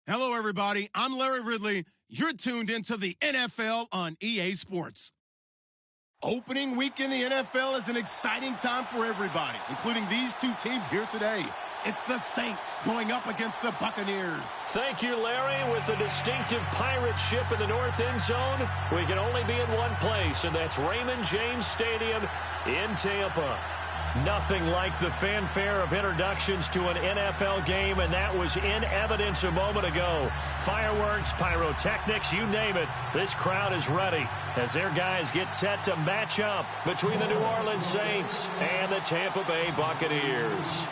Hello, everybody. I'm Larry Ridley. You're tuned into the NFL on EA Sports. Opening week in the NFL is an exciting time for everybody, including these two teams here today. It's the Saints going up against the Buccaneers. Thank you, Larry. With the distinctive pirate ship in the north end zone, we can only be in one place, and that's Raymond James Stadium in Tampa. Nothing like the fanfare of introductions to an NFL game, and that was in evidence a moment ago. Fireworks, pyrotechnics, you name it. This crowd is ready as their guys get set to match up between the New Orleans Saints and the Tampa Bay Buccaneers.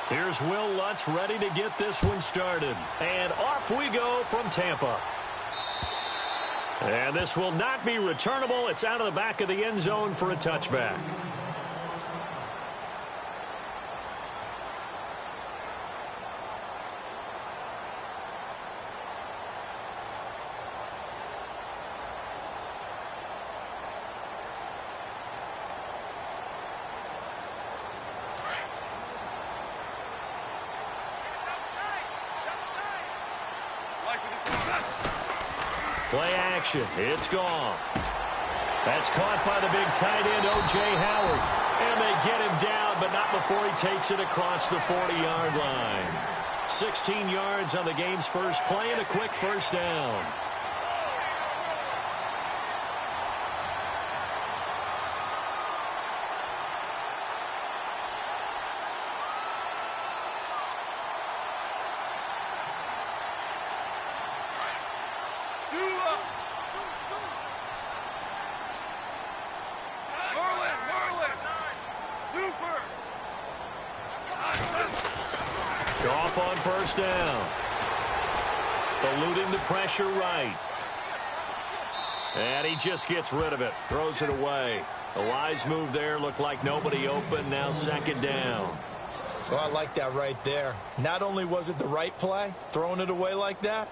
Here's Will Lutz ready to get this one started. And off we go from Tampa. And this will not be returnable. It's out of the back of the end zone for a touchback. Play action. It's Goff. That's caught by the big tight end, O.J. Howard. And they get him down, but not before he takes it across the 40-yard line. 16 yards on the game's first play and a quick first down. Goff on first down. Eluding the pressure right. And he just gets rid of it. Throws it away. A wise move there. Looked like nobody open. Now second down. So I like that right there. Not only was it the right play, throwing it away like that,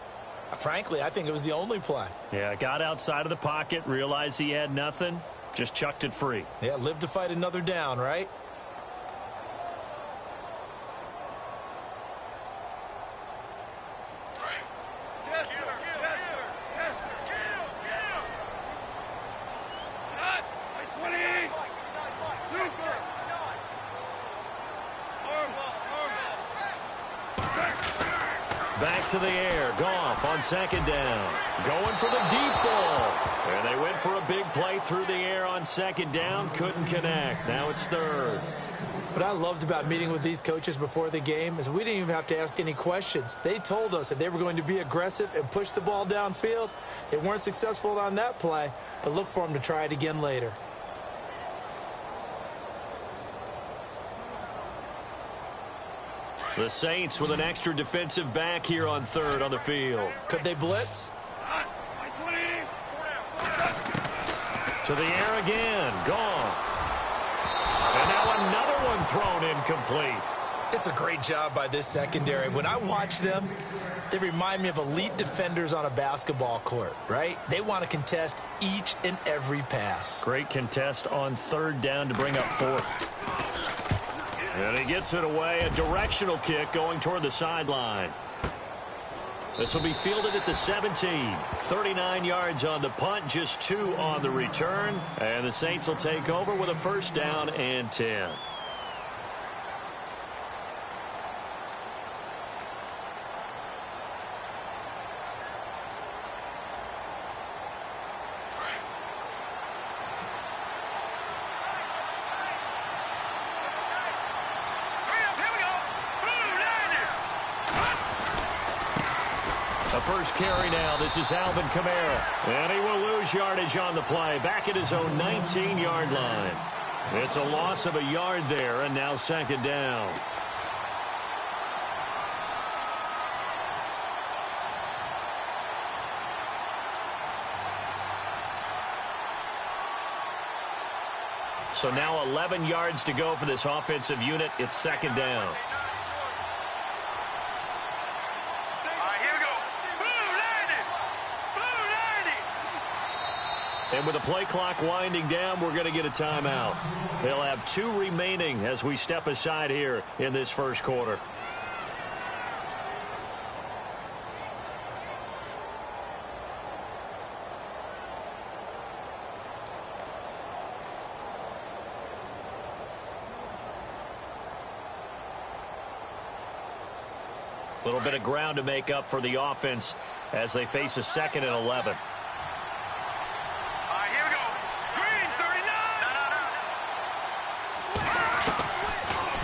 frankly, I think it was the only play. Yeah, got outside of the pocket, realized he had nothing, just chucked it free. Yeah, live to fight another down, right? Back to the air. Goff on second down. Going for the deep ball. And they went for a big play through the air on second down. Couldn't connect. Now it's third. What I loved about meeting with these coaches before the game is we didn't even have to ask any questions. They told us that they were going to be aggressive and push the ball downfield. They weren't successful on that play, but look for them to try it again later. The Saints with an extra defensive back here on third on the field. Could they blitz? To the air again. Goff. And now another one thrown incomplete. It's a great job by this secondary. When I watch them, they remind me of elite defenders on a basketball court, right? They want to contest each and every pass. Great contest on third down to bring up fourth. And he gets it away. A directional kick going toward the sideline. This will be fielded at the 17. 39 yards on the punt, just 2 on the return. And the Saints will take over with a first down and 10. First carry now. This is Alvin Kamara. And he will lose yardage on the play. Back at his own 19-yard line. It's a loss of a yard there, and now second down. So now 11 yards to go for this offensive unit. It's second down. And with the play clock winding down, we're going to get a timeout. They'll have 2 remaining as we step aside here in this first quarter. A little bit of ground to make up for the offense as they face a 2nd and 11.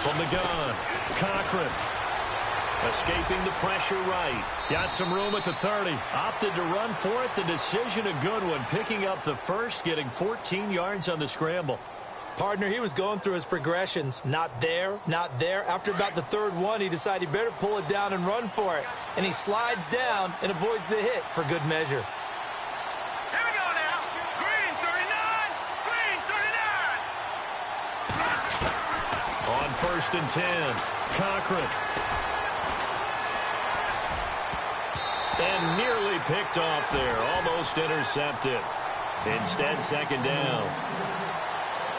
From the gun, Cochran escaping the pressure right. Got some room at the 30. Opted to run for it. The decision a good one. Picking up the first, getting 14 yards on the scramble. Partner, he was going through his progressions. Not there, not there. After about the 3rd one, he decided he better pull it down and run for it. And he slides down and avoids the hit for good measure. Here we go now. Green 39. Green 39. On 1st and 10, Cochran. And nearly picked off there. Almost intercepted. Instead, 2nd down.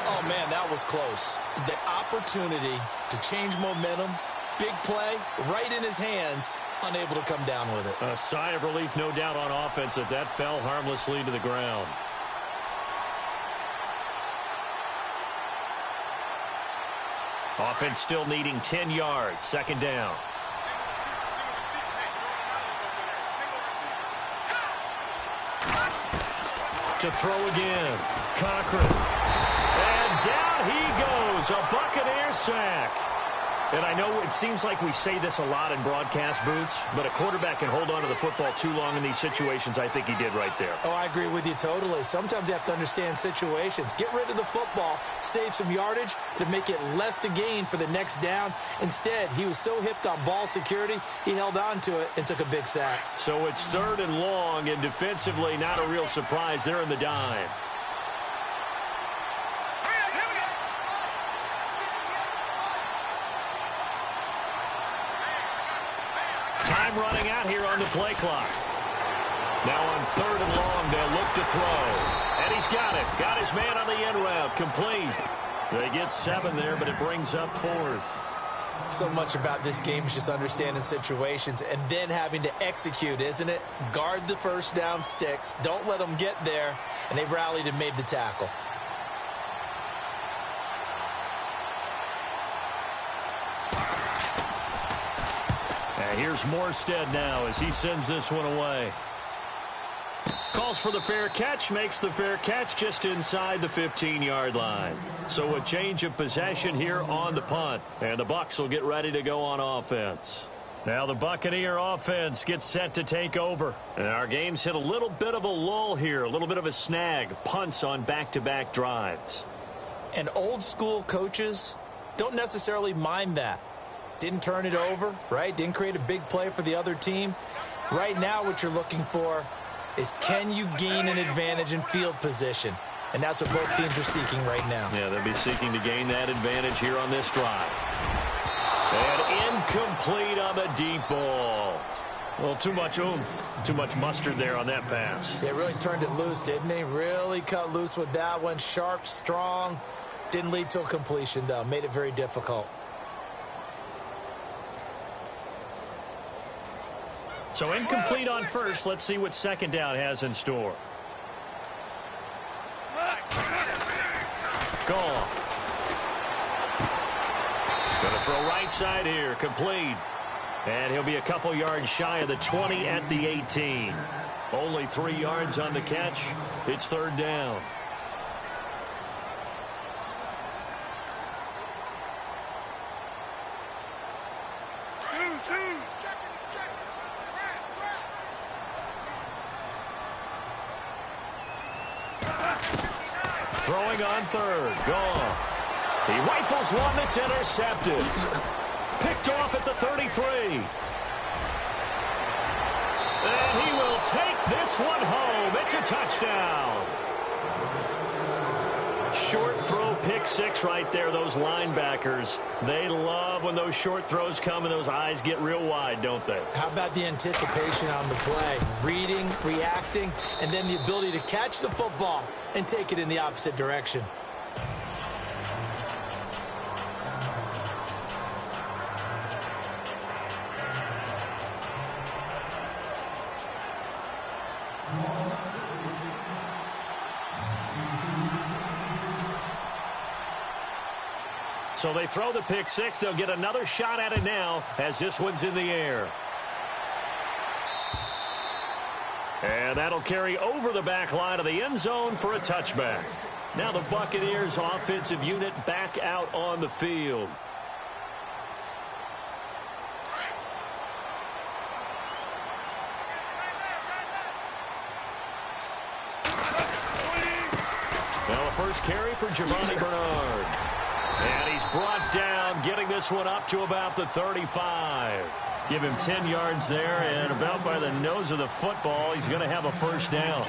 Oh, man, that was close. The opportunity to change momentum, big play, right in his hands, unable to come down with it. A sigh of relief, no doubt, on offense that fell harmlessly to the ground. Offense still needing 10 yards. 2nd down. To throw again. Cochran. And down he goes. A Buccaneer sack. And I know it seems like we say this a lot in broadcast booths, but a quarterback can hold on to the football too long in these situations. I think he did right there. Oh, I agree with you totally. Sometimes you have to understand situations. Get rid of the football, save some yardage to make it less to gain for the next down. Instead, he was so hipped on ball security, he held on to it and took a big sack. So it's 3rd and long, and defensively not a real surprise. They're in the dime. Time running out here on the play clock. Now on 3rd and long, they'll look to throw. And he's got it. Got his man on the end route. Complete. They get 7 there, but it brings up 4th. So much about this game is just understanding situations and then having to execute, isn't it? Guard the 1st down sticks. Don't let them get there. And they rallied and made the tackle. And here's Morstead now as he sends this one away. Calls for the fair catch, makes the fair catch just inside the 15-yard line. So a change of possession here on the punt. And the Bucs will get ready to go on offense. Now the Buccaneer offense gets set to take over. And our game's hit a little bit of a lull here, a little bit of a snag. Punts on back-to-back drives. And old-school coaches don't necessarily mind that. Didn't turn it over, right? Didn't create a big play for the other team. Right now what you're looking for is can you gain an advantage in field position? And that's what both teams are seeking right now. Yeah, they'll be seeking to gain that advantage here on this drive. And incomplete on the deep ball. Well, too much oomph, too much mustard there on that pass. They really turned it loose, didn't they? Really cut loose with that one. Sharp, strong. Didn't lead to a completion, though. Made it very difficult. So incomplete on 1st. Let's see what 2nd down has in store. Gone. Going to throw right side here. Complete. And he'll be a couple yards shy of the 20 at the 18. Only 3 yards on the catch. It's 3rd down. Throwing on 3rd. Goff. He rifles one that's intercepted. Picked off at the 33. And he will take this one home. It's a touchdown. Short throw pick six right there, those linebackers. They love when those short throws come and those eyes get real wide, don't they? How about the anticipation on the play? Reading, reacting, and then the ability to catch the football and take it in the opposite direction. So they throw the pick six. They'll get another shot at it now as this one's in the air. And that'll carry over the back line of the end zone for a touchback. Now the Buccaneers offensive unit back out on the field. Now the first carry for Giovanni Bernard. And he's brought down, getting this one up to about the 35. Give him 10 yards there, and about by the nose of the football, he's going to have a first down.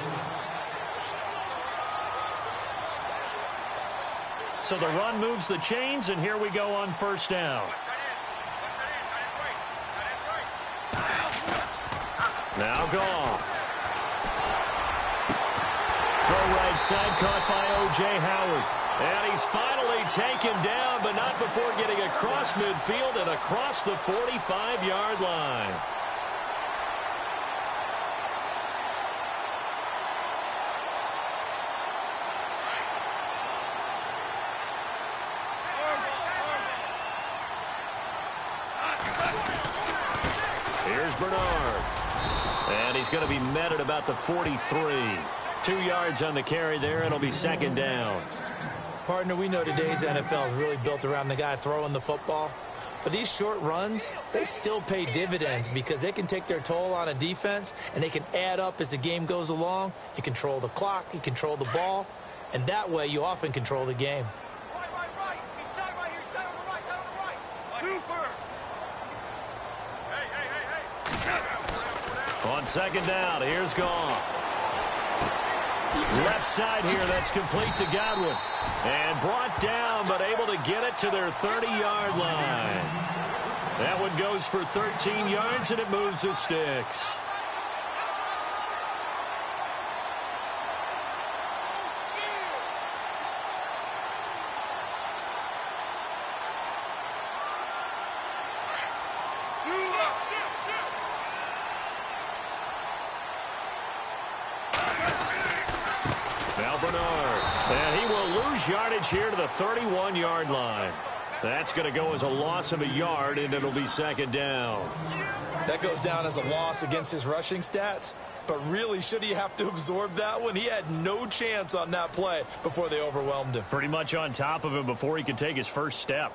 So the run moves the chains, and here we go on first down. Now Goff. Throw right side, caught by O.J. Howard. And he's finally taken down, but not before getting across midfield and across the 45-yard line. Here's Bernard. And he's going to be met at about the 43. 2 yards on the carry there. It'll be second down. Partner, we know today's NFL is really built around the guy throwing the football. But these short runs, they still pay dividends because they can take their toll on a defense, and they can add up as the game goes along. You control the clock, you control the ball, and that way you often control the game. Right. Inside right here. Down on the right. Down on the right. Super. Hey. On second down, here's Goff. Left side here, that's complete to Godwin. And brought down, but able to get it to their 30-yard line. That one goes for 13 yards, and it moves the sticks. Now Bernard, and he will lose yardage here to the 31-yard line. That's going to go as a loss of a yard, and it'll be second down. That goes down as a loss against his rushing stats. But really, should he have to absorb that one? He had no chance on that play before they overwhelmed him. Pretty much on top of him before he could take his first step.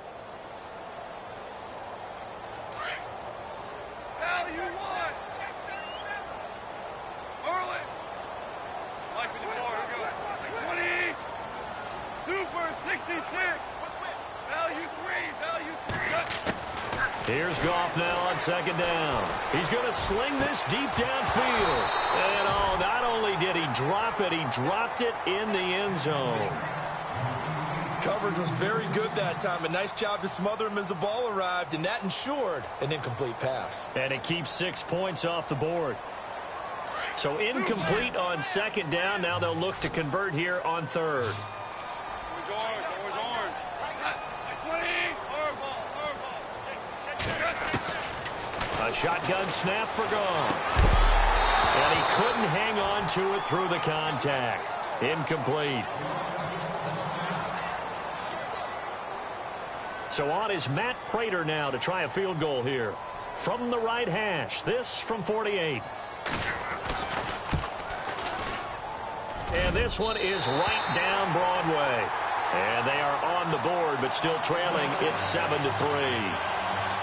Here's Goff now on second down. He's going to sling this deep downfield. And oh, not only did he drop it, he dropped it in the end zone. Coverage was very good that time. A nice job to smother him as the ball arrived, and that ensured an incomplete pass. And it keeps 6 points off the board. So incomplete on second down. Now they'll look to convert here on third. A shotgun snap for Goff. And he couldn't hang on to it through the contact. Incomplete. So on is Matt Prater now to try a field goal here. From the right hash. This from 48. And this one is right down Broadway. And they are on the board, but still trailing. It's 7-3.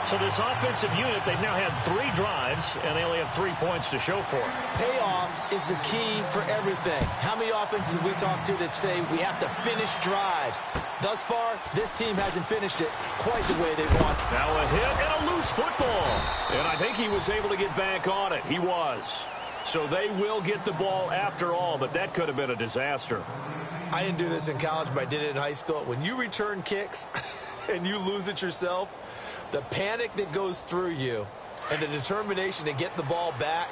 So this offensive unit, they've now had 3 drives, and they only have 3 points to show for it. Payoff is the key for everything. How many offenses have we talked to that say we have to finish drives? Thus far, this team hasn't finished it quite the way they want. Now a hit and a loose football. And I think he was able to get back on it. He was. So they will get the ball after all, but that could have been a disaster. I didn't do this in college, but I did it in high school. When you return kicks and you lose it yourself, the panic that goes through you and the determination to get the ball back,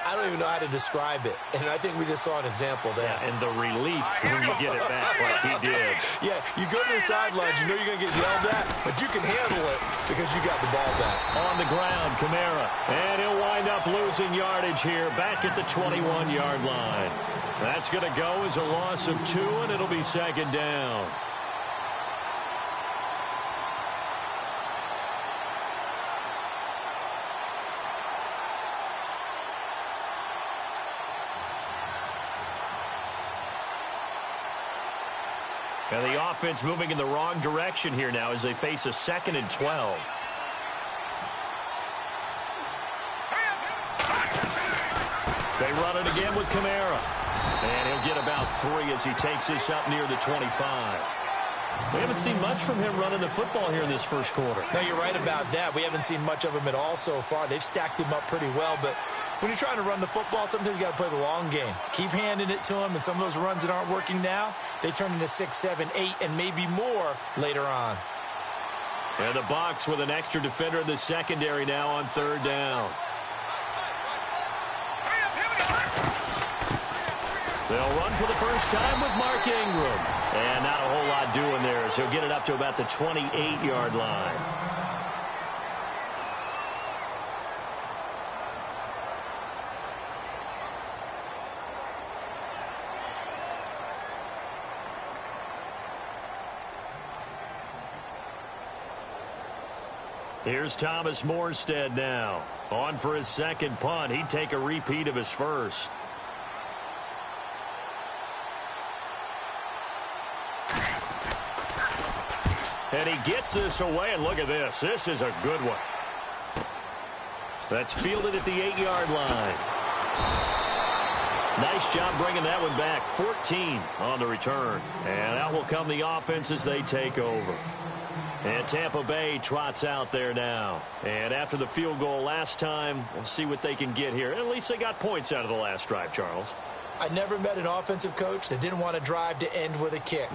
I don't even know how to describe it. And I think we just saw an example there. Yeah, and the relief when you get it back like he did. Yeah, you go to the sidelines, you know you're going to get yelled at, but you can handle it because you got the ball back. On the ground, Kamara. And he'll wind up losing yardage here back at the 21-yard line. That's going to go as a loss of 2, and it'll be second down. And the offense moving in the wrong direction here now as they face a 2nd and 12. They run it again with Kamara. And he'll get about 3 as he takes this up near the 25. We haven't seen much from him running the football here in this first quarter. No, you're right about that. We haven't seen much of him at all so far. They've stacked him up pretty well, but when you're trying to run the football, sometimes you got to play the long game. Keep handing it to him, and some of those runs that aren't working now, they turn into 6, 7, 8, and maybe more later on. And the box with an extra defender in the secondary now on 3rd down. They'll run for the first time with Mark Ingram. And not a whole lot doing there as he'll get it up to about the 28-yard line. Here's Thomas Morstead now. On for his second punt. He'd take a repeat of his first. And he gets this away, and look at this. This is a good one. That's fielded at the 8-yard line. Nice job bringing that one back. 14 on the return. And out will come the offense as they take over. And Tampa Bay trots out there now. And after the field goal last time, we'll see what they can get here. At least they got points out of the last drive, Charles. I never met an offensive coach that didn't want to drive to end with a kick.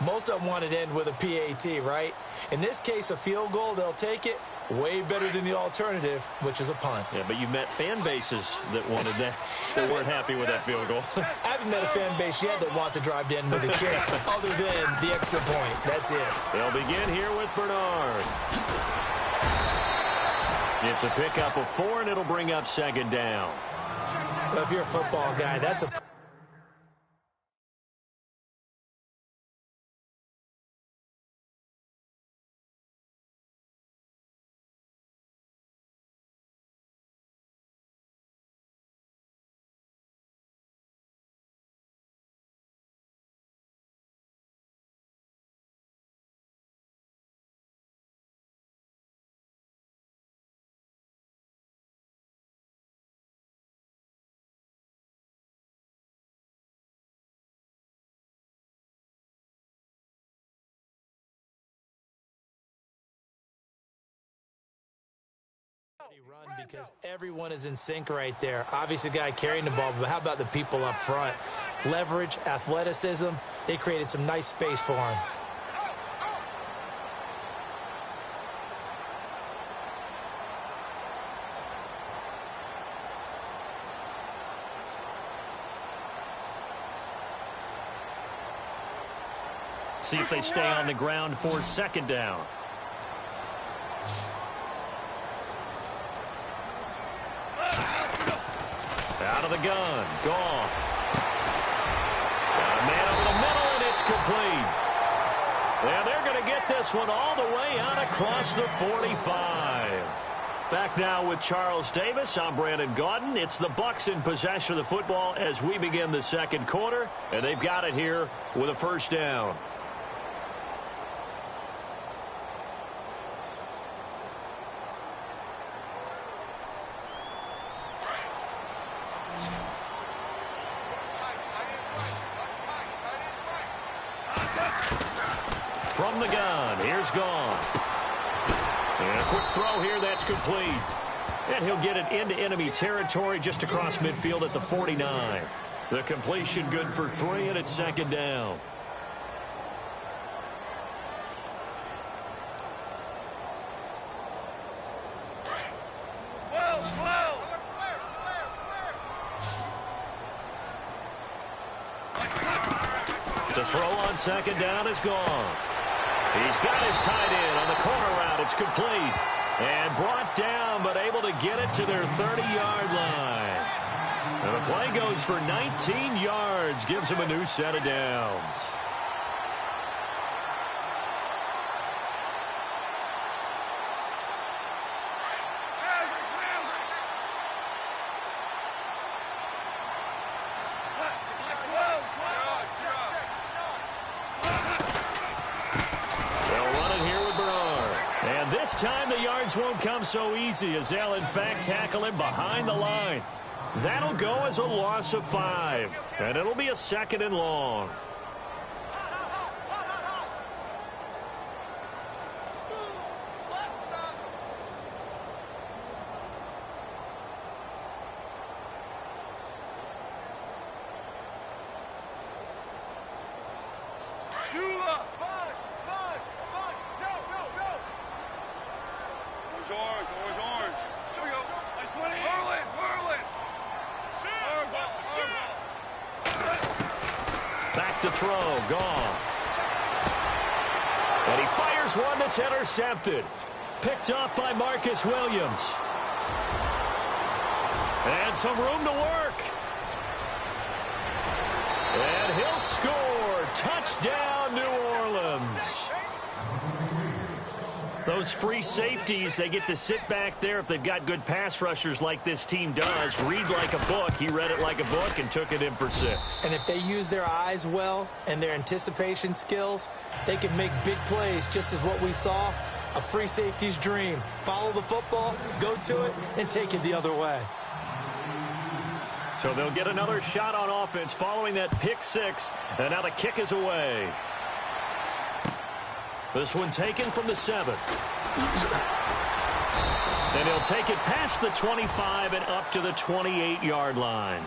Most of them wanted to end with a PAT, right? In this case, a field goal, they'll take it. Way better than the alternative, which is a punt. Yeah, but you met fan bases that wanted that, that weren't happy with that field goal. I haven't met a fan base yet that wants to drive to end with a kick, other than the extra point. That's it. They'll begin here with Bernard. It's a pickup of 4, and it'll bring up second down. Well, if you're a football guy, that's a... run because everyone is in sync right there. Obviously, the guy carrying the ball, but how about the people up front? Leverage, athleticism, they created some nice space for him. See if they stay on the ground for second down. Out of the gun. Gone. Got a man over the middle, and it's complete. And they're going to get this one all the way out across the 45. Back now with Charles Davis. I'm Brandon Gaudin. It's the Bucs in possession of the football as we begin the second quarter. And they've got it here with a first down. From the gun, here's Gone. And a quick throw here, that's complete. And he'll get it into enemy territory just across midfield at the 49. The completion good for 3, and it's second down. To throw on second down is Goff. He's got his tight end on the corner route. It's complete. And brought down, but able to get it to their 30-yard line. And the play goes for 19 yards. Gives him a new set of downs. This time the yards won't come so easy as they'll in fact tackle him behind the line. That'll go as a loss of 5, and it'll be a 2nd and long. Back to throw, Goff. And he fires one that's intercepted. Picked off by Marcus Williams. And some room to work. And he'll score. Touchdown, New Orleans. Those free safeties, they get to sit back there if they've got good pass rushers like this team does. Read like a book. He read it like a book and took it in for 6. And if they use their eyes well and their anticipation skills, they can make big plays, just as what we saw, a free safety's dream. Follow the football, go to it, and take it the other way. So they'll get another shot on offense following that pick 6, and now the kick is away. This one taken from the 7. And he'll take it past the 25 and up to the 28-yard line.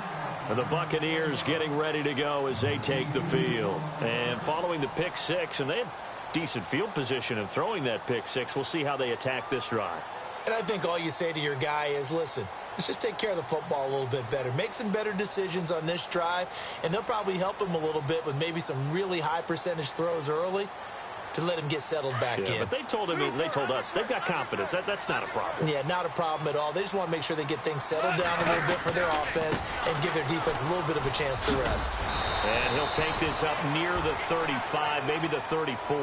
And the Buccaneers getting ready to go as they take the field. And following the pick 6, and they have decent field position in throwing that pick 6. We'll see how they attack this drive. And I think all you say to your guy is, listen, let's just take care of the football a little bit better. Make some better decisions on this drive, and they'll probably help him a little bit with maybe some really high percentage throws early to let him get settled back in. But they told us they've got confidence. That's not a problem. Yeah, not a problem at all. They just want to make sure they get things settled down a little bit for their offense and give their defense a little bit of a chance to rest. And he'll take this up near the 35, maybe the 34.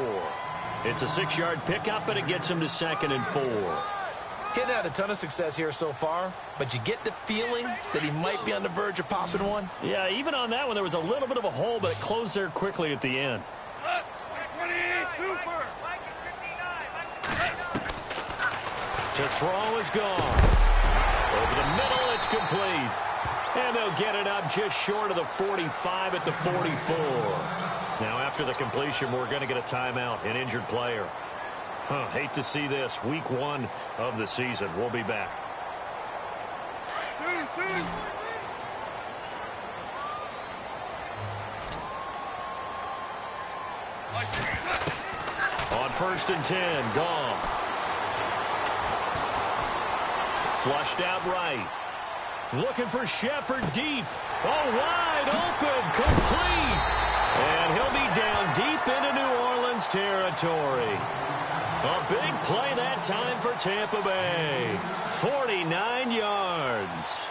It's a 6-yard pickup, and it gets him to 2nd and 4. He hadn't had a ton of success here so far, but you get the feeling that he might be on the verge of popping one. Yeah, even on that one, there was a little bit of a hole, but it closed there quickly at the end. To throw is gone. Over the middle, it's complete. And they'll get it up just short of the 45 at the 44. Now, after the completion, we're going to get a timeout, an injured player. Hate to see this. Week 1 of the season. We'll be back. On 1st and 10, Goff. Flushed out right. Looking for Shepard deep. Oh, wide open. Complete. And he'll be down deep into New Orleans territory. A big play that time for Tampa Bay. 49 yards.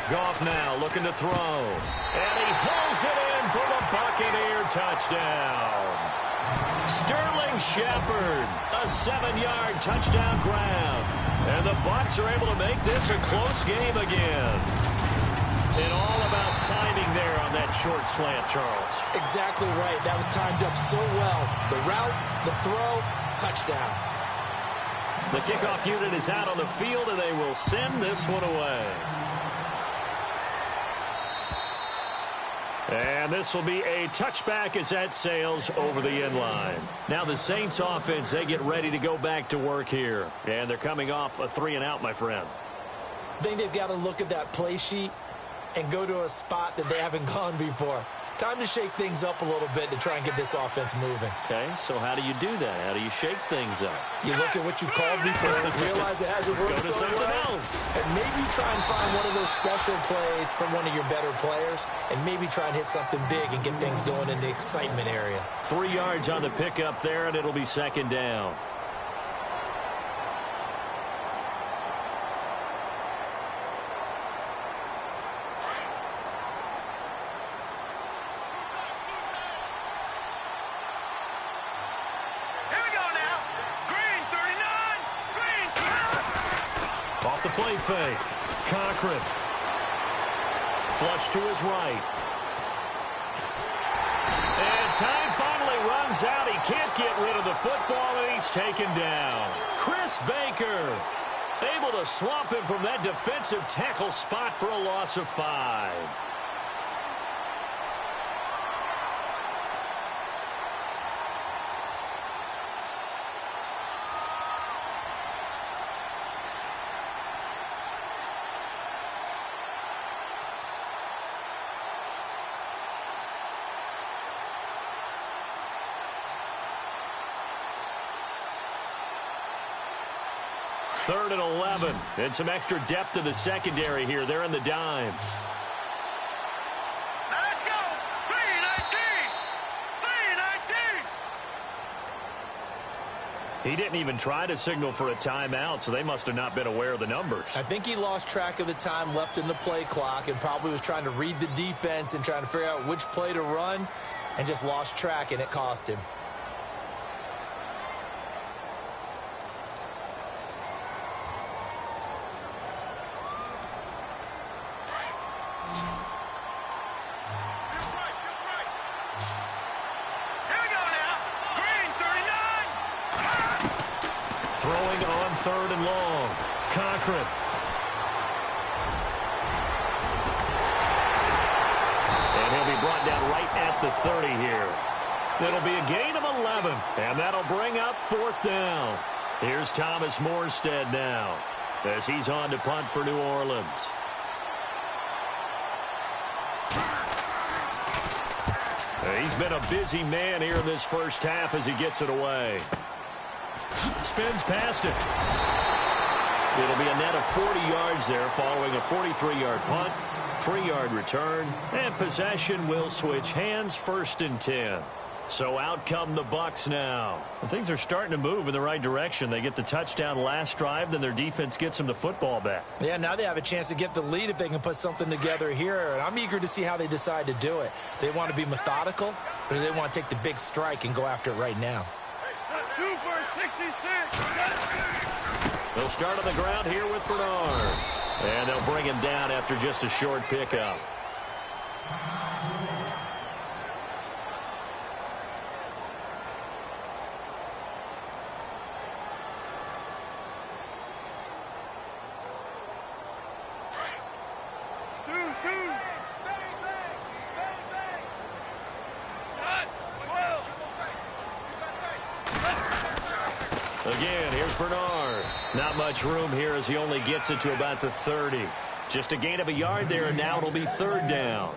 Goff now looking to throw. And he hauls it in for the Buccaneer touchdown. Sterling Shepard, a 7-yard touchdown grab. And the Bucs are able to make this a close game again. And all about timing there on that short slant, Charles. Exactly right. That was timed up so well. The route, the throw, touchdown. The kickoff unit is out on the field, and they will send this one away. And this will be a touchback as that sails over the end line. Now the Saints offense, they get ready to go back to work here. And they're coming off a 3-and-out, my friend. I think they've got to look at that play sheet and go to a spot that they haven't gone before. Time to shake things up a little bit to try and get this offense moving. Okay, so how do you do that? How do you shake things up? You look at what you called before and realize it hasn't worked so well. Else. And maybe try and find one of those special plays from one of your better players and maybe try and hit something big and get things going in the excitement area. 3 yards on the pickup there, and it'll be 2nd down. Play fake. Cochran. Flush to his right. And time finally runs out. He can't get rid of the football, and he's taken down. Chris Baker able to swamp him from that defensive tackle spot for a loss of 5. Third and 11, and some extra depth to the secondary here. They're in the dime. Let's go! 3-19! 3-19! He didn't even try to signal for a timeout, so they must have not been aware of the numbers. I think he lost track of the time left in the play clock and probably was trying to read the defense and trying to figure out which play to run and just lost track, and it cost him. Throwing on 3rd and long. Cochran. And he'll be brought down right at the 30 here. It'll be a gain of 11, and that'll bring up 4th down. Here's Thomas Morstead now as he's on to punt for New Orleans. He's been a busy man here in this first half as he gets it away. Spins past it. It'll be a net of 40 yards there following a 43-yard punt, 3-yard return, and possession will switch hands, 1st and 10. So out come the Bucs now. And things are starting to move in the right direction. They get the touchdown last drive, then their defense gets them the football back. Yeah, now they have a chance to get the lead if they can put something together here. And I'm eager to see how they decide to do it. Do they want to be methodical, or do they want to take the big strike and go after it right now? 2 for 66. They'll start on the ground here with Bernard. And they'll bring him down after just a short pickup. Again, here's Bernard. Not much room here as he only gets it to about the 30. Just a gain of a yard there, and now it'll be 3rd down.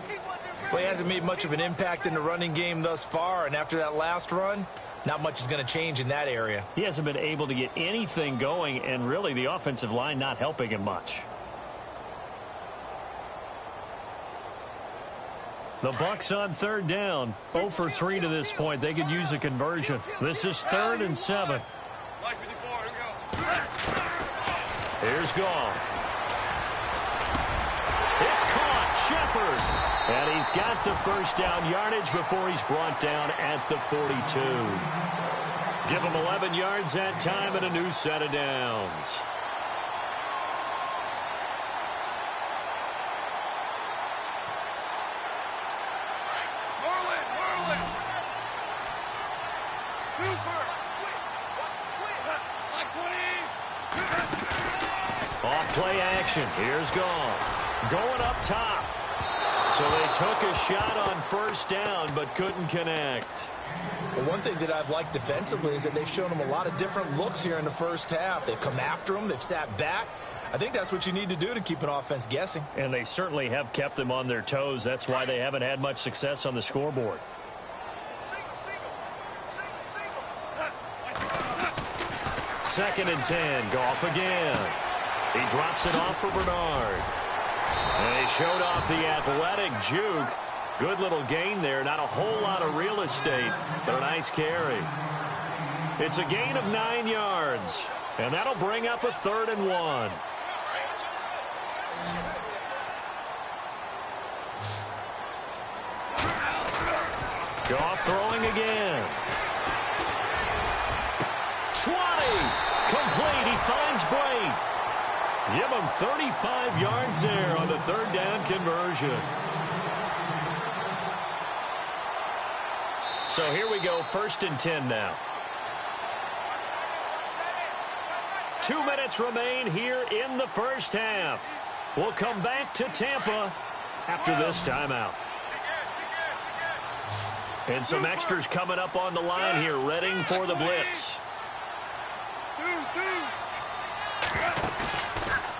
Well, he hasn't made much of an impact in the running game thus far, and after that last run, not much is going to change in that area. He hasn't been able to get anything going, and really the offensive line not helping him much. The Bucs on 3rd down. 0 for 3 to this point. They could use a conversion. This is 3rd and 7. Here's Goff. It's caught. Shepard. And he's got the 1st down yardage before he's brought down at the 42. Give him 11 yards that time and a new set of downs. Off play action. Here's Goff. Going up top. So they took a shot on first down but couldn't connect. Well, one thing that I've liked defensively is that they've shown them a lot of different looks here in the first half. They've come after them. They've sat back. I think that's what you need to do to keep an offense guessing. And they certainly have kept them on their toes. That's why they haven't had much success on the scoreboard. Second and 10. Goff again. He drops it off for Bernard. And he showed off the athletic juke. Good little gain there. Not a whole lot of real estate, but a nice carry. It's a gain of 9 yards. And that'll bring up a 3rd and 1. Goff throwing again. 20. Complete. He finds Brate. Give him 35 yards there on the 3rd down conversion. So here we go, 1st and 10 now. 2 minutes remain here in the first half. We'll come back to Tampa after this timeout. And some extras coming up on the line here, readying for the blitz.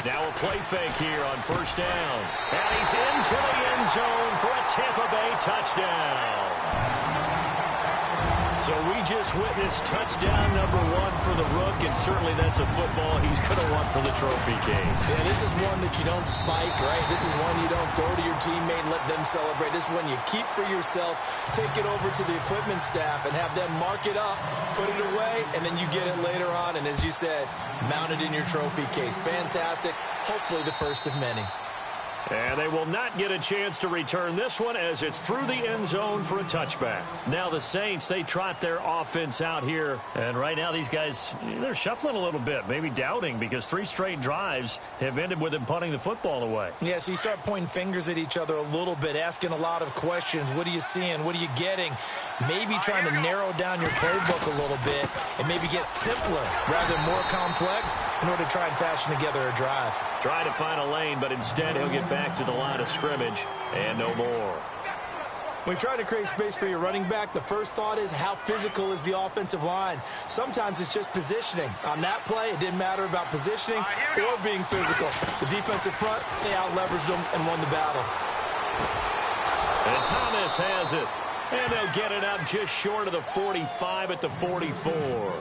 Now a play fake here on first down. And he's into the end zone for a Tampa Bay touchdown. So we just witnessed touchdown number 1 for the Rook, and certainly that's a football he's going to want for the trophy case. Yeah, this is one that you don't spike, right? This is one you don't throw to your teammate and let them celebrate. This is one you keep for yourself, take it over to the equipment staff, and have them mark it up, put it away, and then you get it later on, and as you said, mount it in your trophy case. Fantastic. Hopefully the first of many. And they will not get a chance to return this one as it's through the end zone for a touchback. Now the Saints, they trot their offense out here. And right now these guys, they're shuffling a little bit, maybe doubting, because 3 straight drives have ended with them punting the football away. Yeah, so you start pointing fingers at each other a little bit, asking a lot of questions. What are you seeing? What are you getting? Maybe trying to narrow down your playbook a little bit and maybe get simpler rather than more complex in order to try and fashion together a drive. Try to find a lane, but instead he'll get back to the line of scrimmage and no more. When you try to create space for your running back, the first thought is how physical is the offensive line. Sometimes it's just positioning. On that play, it didn't matter about positioning or being physical. The defensive front, they out-leveraged them and won the battle. And Thomas has it. And they'll get it up just short of the 45 at the 44.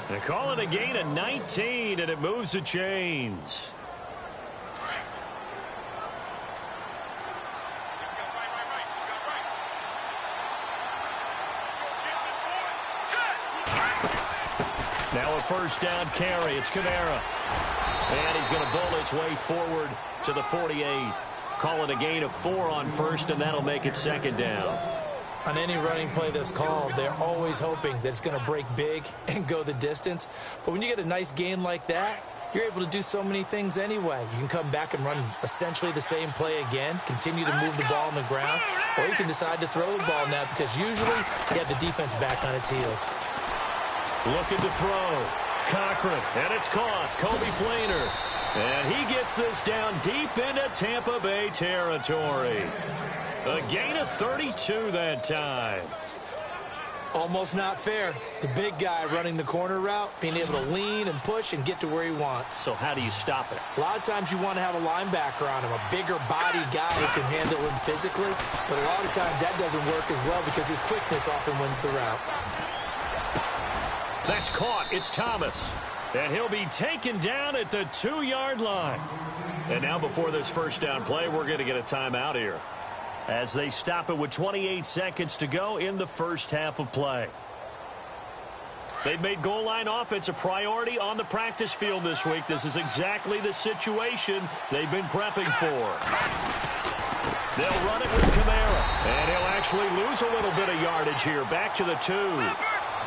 They call it a gain of 19, and it moves the chains. Now a first down carry. It's Kamara. And he's going to bull his way forward to the 48. Call it a gain of 4 on first, and that'll make it 2nd down. On any running play that's called, they're always hoping that it's going to break big and go the distance. But when you get a nice gain like that, you're able to do so many things anyway. You can come back and run essentially the same play again, continue to move the ball on the ground, or you can decide to throw the ball now because usually you have the defense back on its heels. Looking to throw. Cochran, and it's caught. Kobe Flainer. And he gets this down deep into Tampa Bay territory. A gain of 32 that time. Almost not fair. The big guy running the corner route, being able to lean and push and get to where he wants. So how do you stop it? A lot of times you want to have a linebacker on him, a bigger body guy who can handle him physically. But a lot of times that doesn't work as well because his quickness often wins the route. That's caught. It's Thomas. And he'll be taken down at the 2-yard line. And now before this first down play, we're going to get a timeout here, as they stop it with 28 seconds to go in the first half of play. They've made goal line offense a priority on the practice field this week. This is exactly the situation they've been prepping for. They'll run it with Kamara, and he'll actually lose a little bit of yardage here. Back to the 2.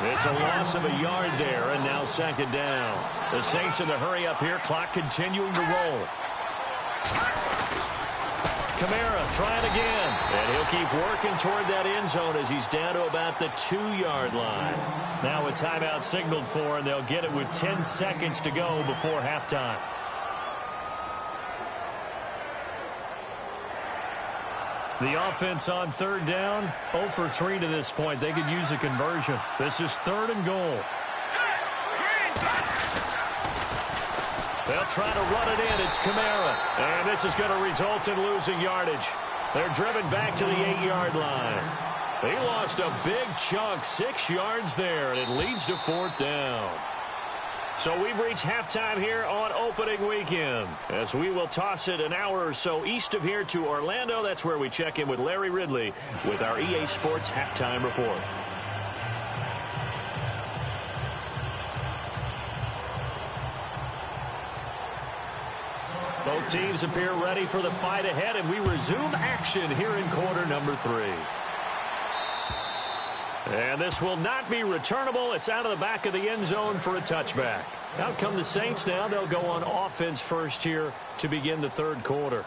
It's a loss of a yard there, and now 2nd down. The Saints in the hurry up here, clock continuing to roll. Kamara trying again, and he'll keep working toward that end zone as he's down to about the 2-yard line. Now a timeout signaled for, and they'll get it with 10 seconds to go before halftime. The offense on third down, 0 for 3 to this point. They could use a conversion. This is 3rd and goal. They'll try to run it in. It's Kamara. And this is going to result in losing yardage. They're driven back to the 8-yard line. He lost a big chunk, 6 yards there, and it leads to 4th down. So we've reached halftime here on opening weekend, as we will toss it an hour or so east of here to Orlando. That's where we check in with Larry Ridley with our EA Sports Halftime Report. Both teams appear ready for the fight ahead, and we resume action here in quarter number 3. And this will not be returnable. It's out of the back of the end zone for a touchback. Out come the Saints now. They'll go on offense first here to begin the 3rd quarter.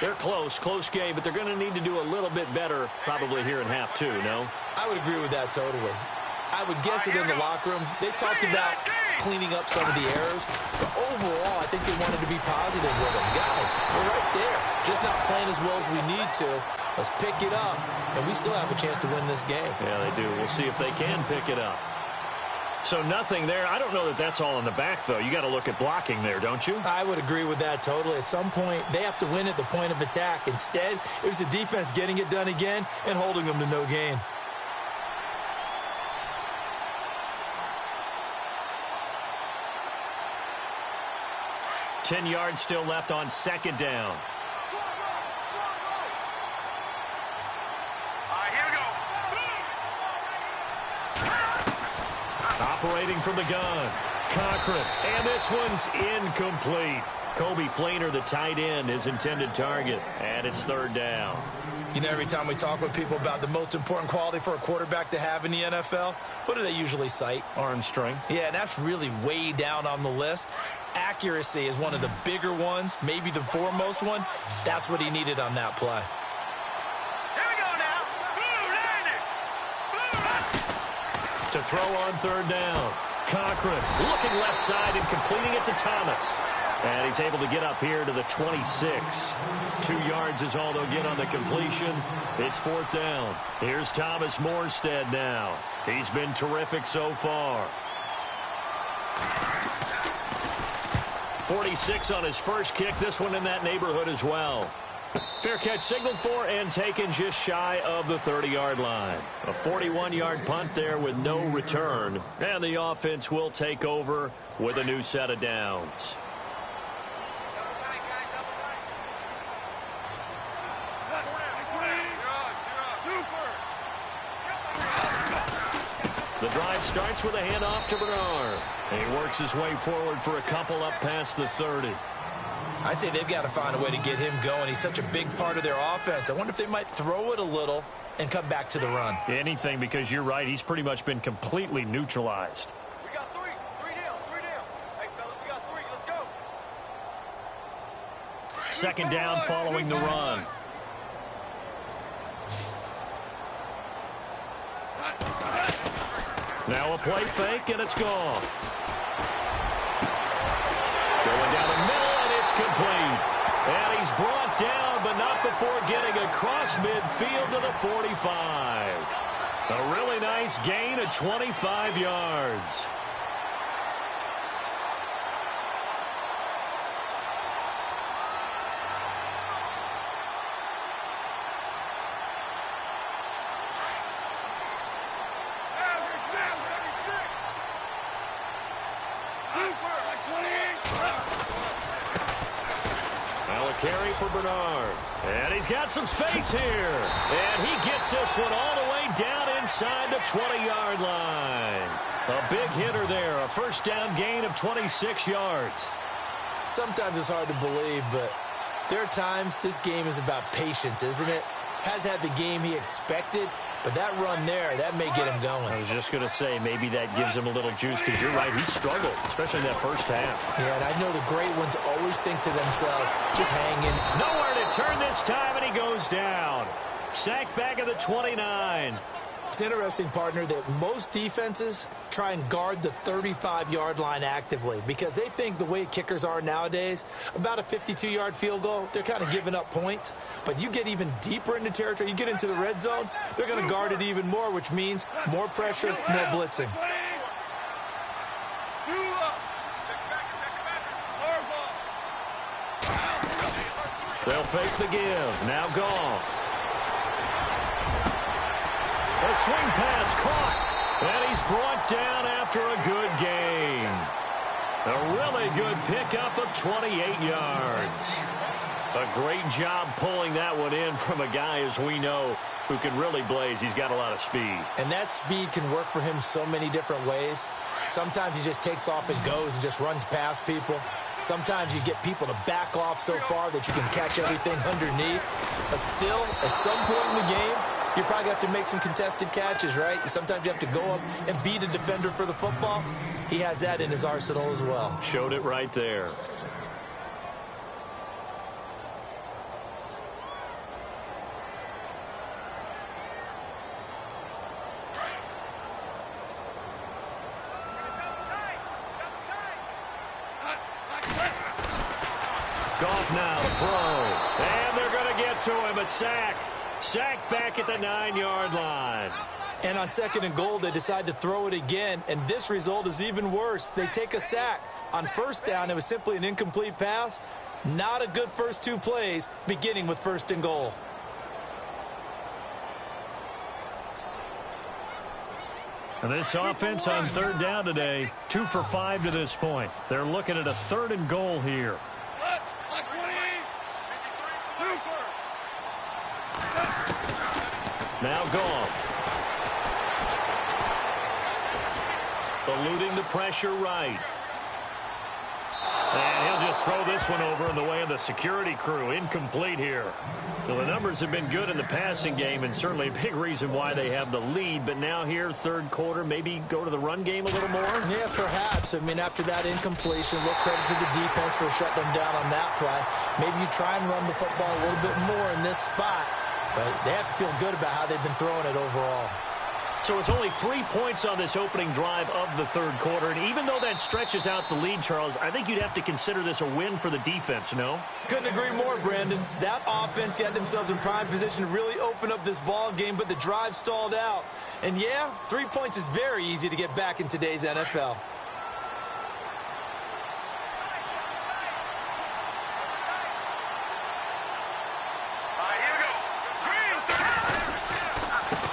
They're close game, but they're going to need to do a little bit better probably here in half 2, no? I would agree with that totally. I would guess it in the locker room. They talked about cleaning up some of the errors, but overall, I think they wanted to be positive with them. Guys, we're right there. Just not playing as well as we need to. Let's pick it up, and we still have a chance to win this game. Yeah, they do. We'll see if they can pick it up. So nothing there. I don't know that that's all in the back, though. You got to look at blocking there, don't you? I would agree with that totally. At some point, they have to win at the point of attack. Instead, it was the defense getting it done again and holding them to no gain. Ten yards still left on 2nd down. Operating from the gun, Cochran, and this one's incomplete. Kobe Fleener, the tight end, his intended target, and it's 3rd down. You know, every time we talk with people about the most important quality for a quarterback to have in the NFL, what do they usually cite? Arm strength. Yeah, and that's really way down on the list. Accuracy is one of the bigger ones, maybe the foremost one. That's what he needed on that play. To throw on 3rd down. Cochran looking left side and completing it to Thomas. And he's able to get up here to the 26. 2 yards is all they'll get on the completion. It's 4th down. Here's Thomas Morstead now. He's been terrific so far. 46 on his first kick. This one in that neighborhood as well. Fair catch signaled for and taken just shy of the 30-yard line. A 41-yard punt there with no return. And the offense will take over with a new set of downs. The drive starts with a handoff to Bernard. He works his way forward for a couple up past the 30. I'd say they've got to find a way to get him going. He's such a big part of their offense. I wonder if they might throw it a little and come back to the run. Anything, because you're right. He's pretty much been completely neutralized. We got 3 down. Hey, fellas, we got 3. Let's go. 2nd down following the run. Now a play fake, and it's gone. Going down the middle, and it's complete. And he's brought down, but not before getting across midfield to the 45. A really nice gain of 25 yards. Carry for Bernard. And he's got some space here. And he gets this one all the way down inside the 20-yard line. A big hitter there. A 1st down gain of 26 yards. Sometimes it's hard to believe, but there are times this game is about patience, isn't it? Has had the game he expected, but that run there, that may get him going. I was just going to say, maybe that gives him a little juice, because you're right, he struggled, especially in that 1st half. Yeah, and I know the great ones always think to themselves, just hang in. Nowhere to turn this time, and he goes down. Sacked back at the 29. It's interesting, partner, that most defenses try and guard the 35-yard line actively because they think the way kickers are nowadays, about a 52-yard field goal, they're kind of giving up points. But you get even deeper into territory, you get into the red zone, they're going to guard it even more, which means more pressure, more blitzing. They'll fake the give. Now Goff. A swing pass caught. And he's brought down after a good gain. A really good pickup of 28 yards. A great job pulling that one in from a guy, as we know, who can really blaze. He's got a lot of speed. And that speed can work for him so many different ways. Sometimes he just takes off and goes and just runs past people. Sometimes you get people to back off so far that you can catch everything underneath. But still, at some point in the game, you probably have to make some contested catches, right? Sometimes you have to go up and beat a defender for the football. He has that in his arsenal as well. Showed it right there. Goff now to throw. And they're going to get to him. A sack. Sacked back at the 9-yard line. And on 2nd and goal, they decide to throw it again. And this result is even worse. They take a sack. On 1st down, it was simply an incomplete pass. Not a good first 2 plays, beginning with 1st and goal. And this offense on 3rd down today, 2 for 5 to this point. They're looking at a 3rd and goal here. Now Goff. Eluding the pressure right. And he'll just throw this one over in the way of the security crew. Incomplete here. Well, the numbers have been good in the passing game, and certainly a big reason why they have the lead. But now here, 3rd quarter, maybe go to the run game a little more? Yeah, perhaps. I mean, after that incompletion, a little credit to the defense for shutting them down on that play. Maybe you try and run the football a little bit more in this spot. But they have to feel good about how they've been throwing it overall. So it's only 3 points on this opening drive of the 3rd quarter. And even though that stretches out the lead, Charles, I think you'd have to consider this a win for the defense, no? Couldn't agree more, Brandon. That offense got themselves in prime position to really open up this ball game, but the drive stalled out. And yeah, 3 points is very easy to get back in today's NFL.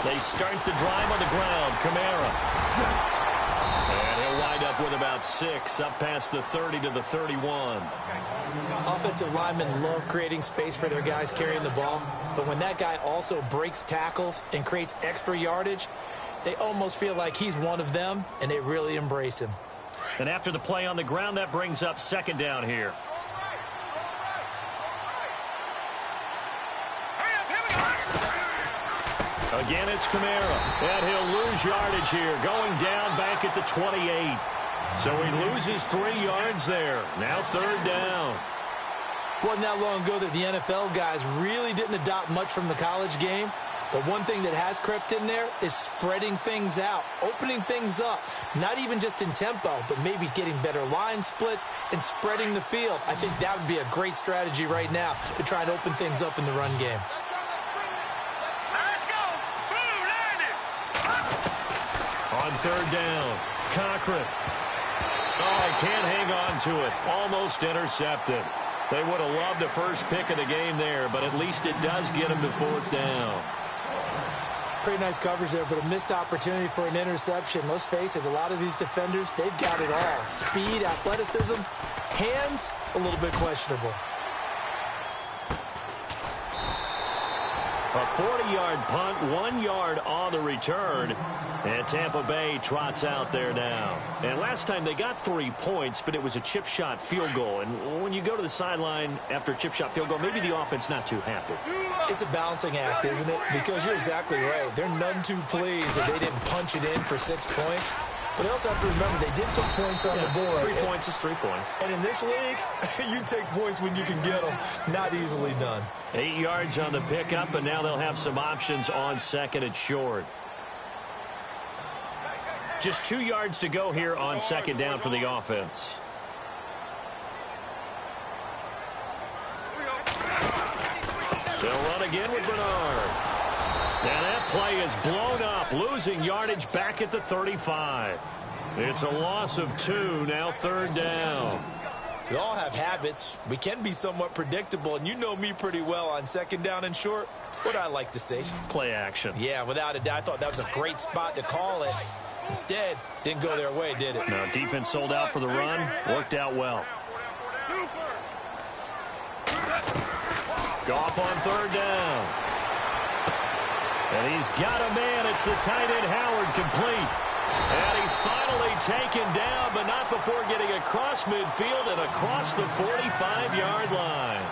They start the drive on the ground. Kamara. And he'll wind up with about 6 up past the 30 to the 31. Offensive linemen love creating space for their guys carrying the ball. But when that guy also breaks tackles and creates extra yardage, they almost feel like he's one of them, and they really embrace him. And after the play on the ground, that brings up 2nd down here. Again, it's Kamara, and he'll lose yardage here, going down back at the 28. So he loses 3 yards there. Now 3rd down. Wasn't that long ago that the NFL guys really didn't adopt much from the college game. But one thing that has crept in there is spreading things out, opening things up, not even just in tempo, but maybe getting better line splits and spreading the field. I think that would be a great strategy right now to try and open things up in the run game. On 3rd down, Cochran. Oh, he can't hang on to it. Almost intercepted. They would have loved the first pick of the game there, but at least it does get him to 4th down. Pretty nice coverage there, but a missed opportunity for an interception. Let's face it, a lot of these defenders, they've got it all. Speed, athleticism, hands, a little bit questionable. A 40-yard punt, 1 yard on the return. And Tampa Bay trots out there now. And last time they got 3 points, but it was a chip shot field goal. And when you go to the sideline after a chip shot field goal, maybe the offense not too happy. It's a balancing act, isn't it? Because you're exactly right. They're none too pleased that they didn't punch it in for 6 points. But they also have to remember they did put points on the board. 3 points is 3 points. And in this league, you take points when you can get them. Not easily done. 8 yards on the pickup, and now they'll have some options on 2nd and short. Just 2 yards to go here on second down for the offense. They'll run again with Bernard. And that play is blown up, losing yardage back at the 35. It's a loss of 2, now third down. We all have habits. We can be somewhat predictable, and you know me pretty well on second down and short. What I like to see. Play action. Yeah, without a doubt. I thought that was a great spot to call it. Instead, didn't go their way, did it? No, defense sold out for the run. Worked out well. Goff on third down. And he's got a man. It's the tight end Howard, complete. And he's finally taken down, but not before getting across midfield and across the 45-yard line.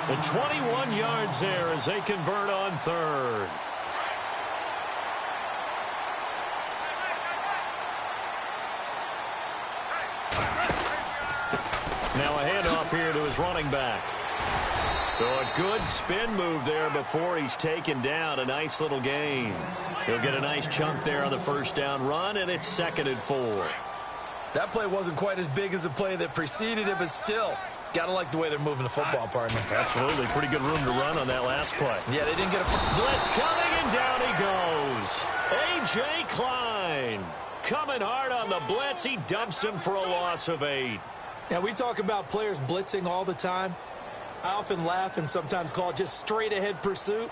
The 21 yards there as they convert on third. Now a handoff here to his running back. So a good spin move there before he's taken down. A nice little gain. He'll get a nice chunk there on the first down run, and it's 2nd and 4. That play wasn't quite as big as the play that preceded it, but still, got to like the way they're moving the football, partner. Absolutely. Pretty good room to run on that last play. Yeah, they didn't get a... Blitz coming, and down he goes. A.J. Klein coming hard on the blitz. He dumps him for a loss of 8. Now, we talk about players blitzing all the time. I often laugh and sometimes call it just straight-ahead pursuit.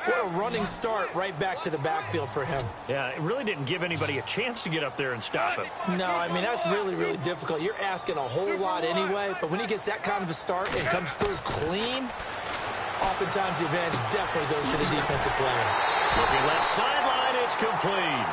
What a running start right back to the backfield for him. Yeah, it really didn't give anybody a chance to get up there and stop him. No, I mean, that's really, really difficult. You're asking a whole lot anyway, but when he gets that kind of a start and comes through clean, oftentimes the advantage definitely goes to the defensive player. Looking left sideline, it's complete.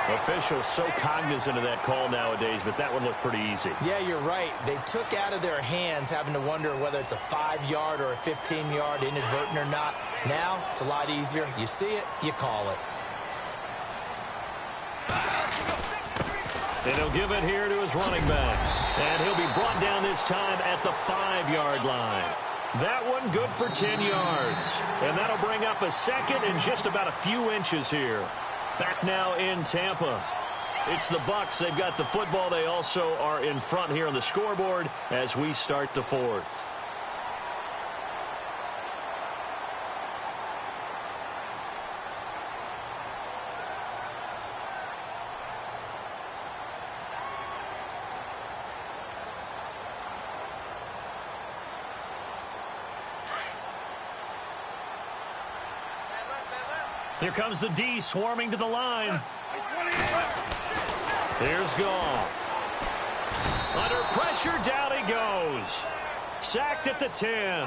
Officials so cognizant of that call nowadays, but that would look pretty easy. Yeah, you're right. They took out of their hands having to wonder whether it's a 5-yard or a 15-yard, inadvertent or not. Now, it's a lot easier. You see it, you call it. And he'll give it here to his running back. And he'll be brought down this time at the 5-yard line. That one good for 10 yards. And that'll bring up a second and just about a few inches here. Back now in Tampa. It's the Bucs. They've got the football. They also are in front here on the scoreboard as we start the 4th. Here comes the D swarming to the line. Here's Goff. Under pressure, down he goes. Sacked at the 10.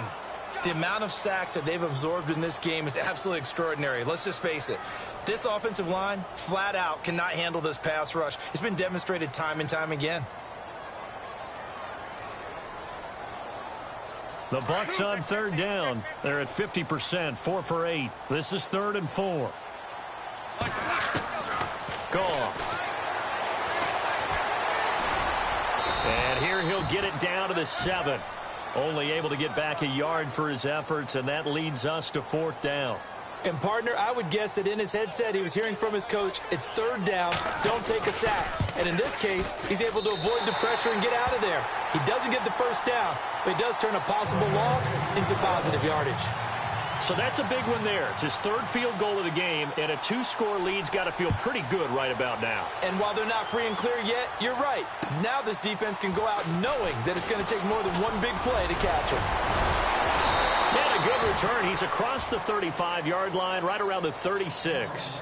The amount of sacks that they've absorbed in this game is absolutely extraordinary. Let's just face it. This offensive line, flat out, cannot handle this pass rush. It's been demonstrated time and time again. The Bucs on third down. They're at 50%, 4 for 8. This is 3rd and 4. Goff. And here he'll get it down to the 7. Only able to get back a yard for his efforts, and that leads us to 4th down. And, partner, I would guess that in his headset he was hearing from his coach, it's 3rd down, don't take a sack. And in this case, he's able to avoid the pressure and get out of there. He doesn't get the first down, but he does turn a possible loss into positive yardage. So that's a big one there. It's his 3rd field goal of the game, and a 2-score lead's got to feel pretty good right about now. And while they're not free and clear yet, you're right. Now this defense can go out knowing that it's going to take more than one big play to catch him. And a good return. He's across the 35-yard line, right around the 36.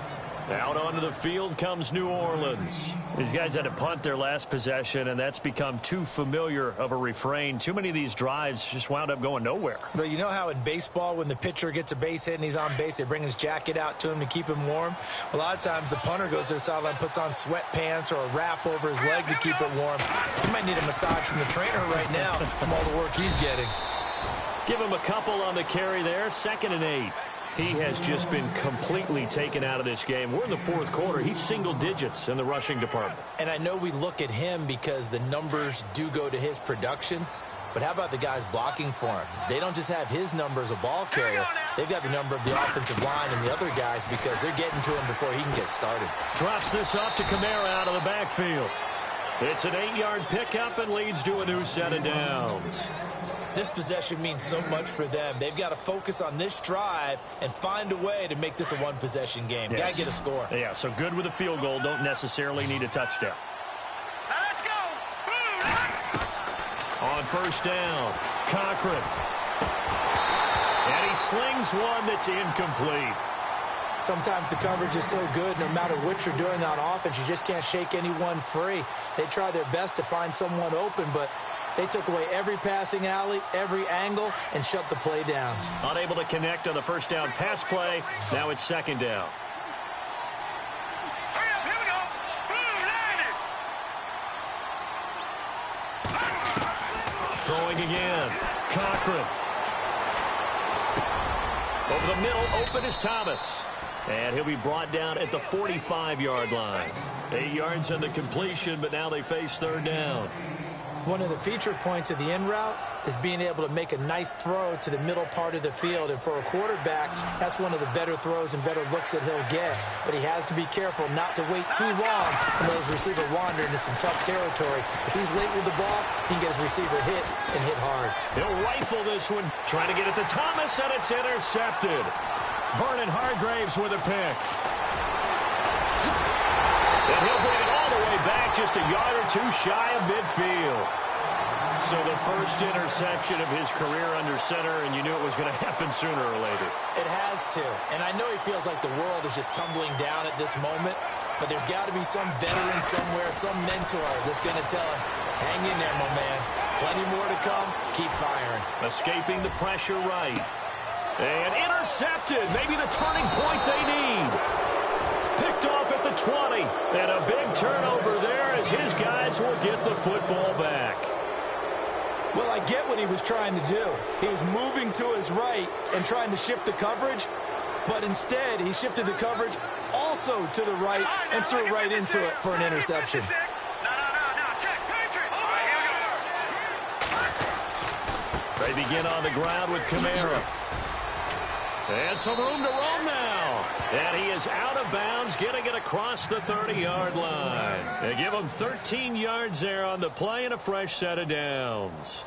Out onto the field comes New Orleans. These guys had to punt their last possession, and that's become too familiar of a refrain. Too many of these drives just wound up going nowhere. But you know how in baseball, when the pitcher gets a base hit and he's on base, they bring his jacket out to him to keep him warm? A lot of times the punter goes to the sideline, puts on sweatpants or a wrap over his leg to keep it warm. He might need a massage from the trainer right now from all the work he's getting. Give him a couple on the carry there. 2nd and 8. He has just been completely taken out of this game. We're in the 4th quarter. He's single digits in the rushing department. And I know we look at him because the numbers do go to his production. But how about the guys blocking for him? They don't just have his number as a ball carrier. They've got the number of the offensive line and the other guys because they're getting to him before he can get started. Drops this off to Kamara out of the backfield. It's an 8-yard pickup and leads to a new set of downs. This possession means so much for them. They've got to focus on this drive and find a way to make this a one-possession game. Yes. Got to get a score. Yeah, so good with a field goal. Don't necessarily need a touchdown. Now let's go. On first down, Cochran. And he slings one that's incomplete. Sometimes the coverage is so good, no matter what you're doing on offense, you just can't shake anyone free. They try their best to find someone open, but they took away every passing alley, every angle, and shut the play down. Unable to connect on the first down pass play. Now it's second down. Hurry up, here we go. Landed. Throwing again. Cochran. Over the middle, open is Thomas. And he'll be brought down at the 45-yard line. 8 yards on the completion, but now they face third down. One of the feature points of the in route is being able to make a nice throw to the middle part of the field. And for a quarterback, that's one of the better throws and better looks that he'll get. But he has to be careful not to wait too long and let his receiver wander into some tough territory. If he's late with the ball, he can get his receiver hit and hit hard. He'll rifle this one, trying to get it to Thomas, and it's intercepted. Vernon Hargraves with a pick. And he'll bring it all the way back, just a yard or two shy of midfield. So the first interception of his career under center, and you knew it was going to happen sooner or later. It has to. And I know he feels like the world is just tumbling down at this moment, but there's got to be some veteran somewhere, some mentor that's going to tell him, hang in there, my man. Plenty more to come. Keep firing. Escaping the pressure right. And intercepted. Maybe the turning point they need. Picked off at the 20. And a big turnover there as his guys will get the football back. Well, I get what he was trying to do. He was moving to his right and trying to shift the coverage, but instead he shifted the coverage also to the right and threw right into it for an interception. No, check. Patriot. All right, here we go. They begin on the ground with Kamara. And some room to roam now. And he is out of bounds, getting it across the 30-yard line. They give him 13 yards there on the play and a fresh set of downs.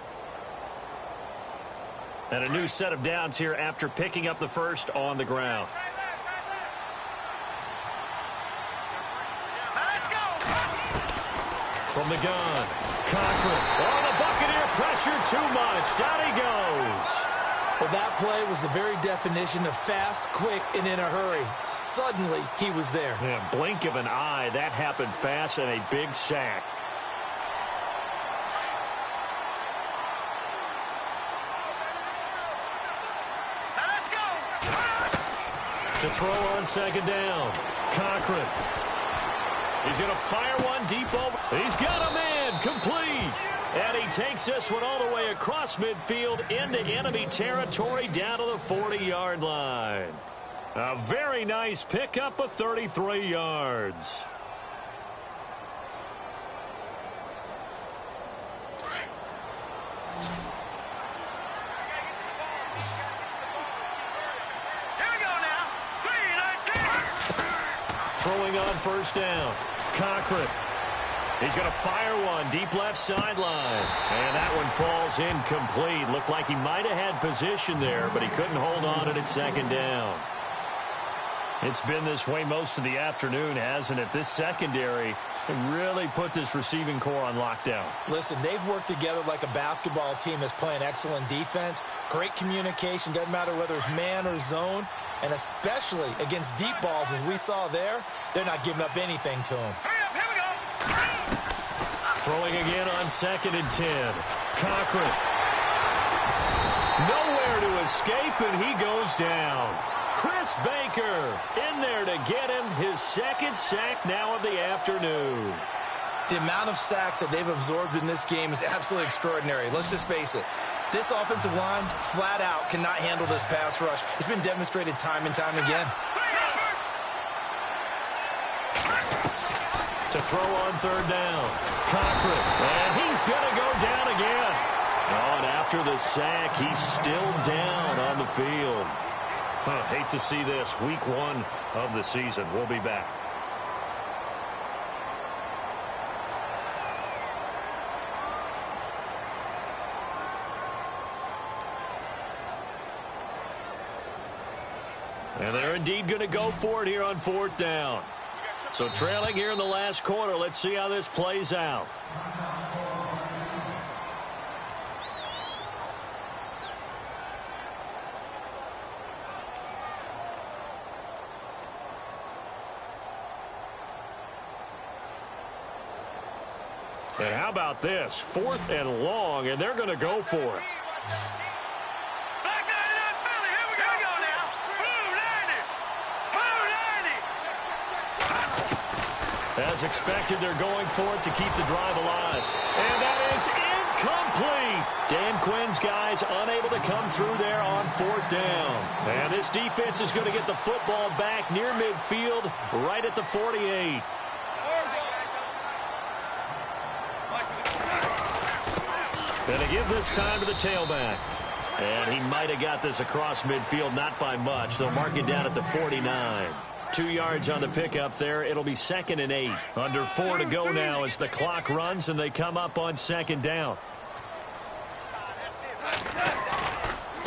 And a new set of downs here after picking up the first on the ground. Now let's go. From the gun, Cochran. Oh, the Buccaneer pressure too much. Down he goes. Well, that play was the very definition of fast, quick, and in a hurry. Suddenly, he was there. Yeah, blink of an eye. That happened fast and a big sack. Now let's go. To throw on second down, Cochran. He's going to fire one deep over. He's got a man complete. And he takes this one all the way across midfield into enemy territory down to the 40-yard line. A very nice pickup of 33 yards. Here we go now. 3-19. Throwing on first down, Cochran. He's going to fire one deep left sideline. And that one falls incomplete. Looked like he might have had position there, but he couldn't hold on at second down. It's been this way most of the afternoon, hasn't it? This secondary really put this receiving core on lockdown. Listen, they've worked together like a basketball team that's playing excellent defense. Great communication, doesn't matter whether it's man or zone. And especially against deep balls, as we saw there, they're not giving up anything to them. Hurry up, here we go. Throwing again on 2nd and 10. Cochran. Nowhere to escape, and he goes down. Chris Baker in there to get him his second sack now of the afternoon. The amount of sacks that they've absorbed in this game is absolutely extraordinary. Let's just face it. This offensive line, flat out, cannot handle this pass rush. It's been demonstrated time and time again. To throw on third down. Cochran. And he's going to go down again. Oh, and after the sack, he's still down on the field. Hate to see this. Week 1 of the season. We'll be back. And they're indeed going to go for it here on 4th down. So trailing here in the last quarter. Let's see how this plays out. And how about this? 4th and long, and they're going to go for it. As expected, they're going for it to keep the drive alive. And that is incomplete. Dan Quinn's guys unable to come through there on 4th down. And this defense is going to get the football back near midfield, right at the 48. And they give this time to the tailback. And he might have got this across midfield, not by much. They'll mark it down at the 49. 2 yards on the pickup there. It'll be 2nd and 8. Under 4 to go now as the clock runs and they come up on 2nd down.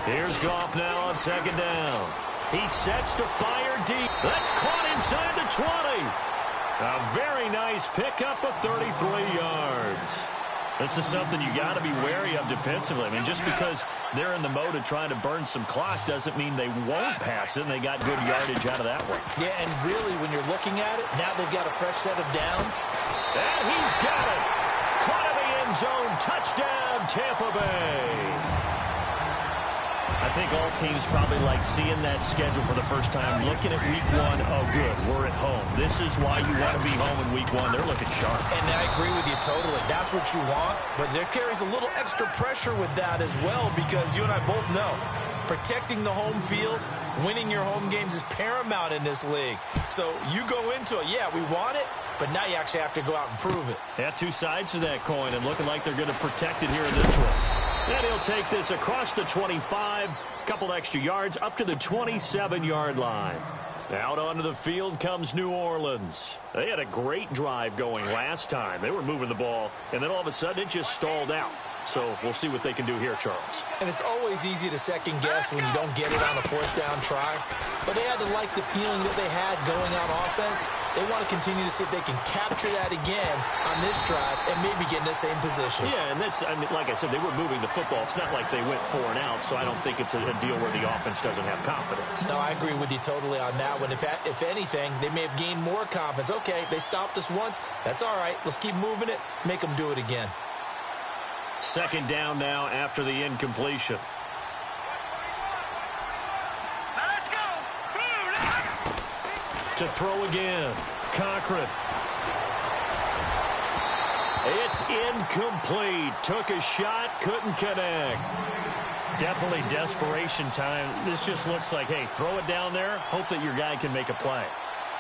Here's Goff now on 2nd down. He sets to fire deep. That's caught inside the 20. A very nice pickup of 33 yards. This is something you got to be wary of defensively. I mean, just because they're in the mode of trying to burn some clock doesn't mean they won't pass it, and they got good yardage out of that one. Yeah, and really, when you're looking at it, now they've got a fresh set of downs. And he's got it. Caught in the end zone. Touchdown, Tampa Bay. I think all teams probably like seeing that schedule for the first time, looking at week 1. Oh, good, we're at home. This is why you want to be home in week 1. They're looking sharp. And I agree with you totally. That's what you want. But there carries a little extra pressure with that as well, because you and I both know protecting the home field, winning your home games is paramount in this league. So you go into it, yeah, we want it, but now you actually have to go out and prove it. Yeah, 2 sides to that coin, and looking like they're going to protect it here in this one. And he'll take this across the 25, couple extra yards, up to the 27-yard line. Out onto the field comes New Orleans. They had a great drive going last time. They were moving the ball, and then all of a sudden it just stalled out. So we'll see what they can do here, Charles. And it's always easy to second guess when you don't get it on a 4th down try. But they had to like the feeling that they had going out offense. They want to continue to see if they can capture that again on this drive and maybe get in the same position. Yeah, and that's, I mean, like I said, they were moving the football. It's not like they went 4 and out, so I don't think it's a deal where the offense doesn't have confidence. No, I agree with you totally on that one. If anything, they may have gained more confidence. Okay, they stopped us once. That's all right. Let's keep moving it. Make them do it again. 2nd down now after the incompletion. Let's go. To throw again. Cochran. It's incomplete. Took a shot, couldn't connect. Definitely desperation time. This just looks like, hey, throw it down there, hope that your guy can make a play.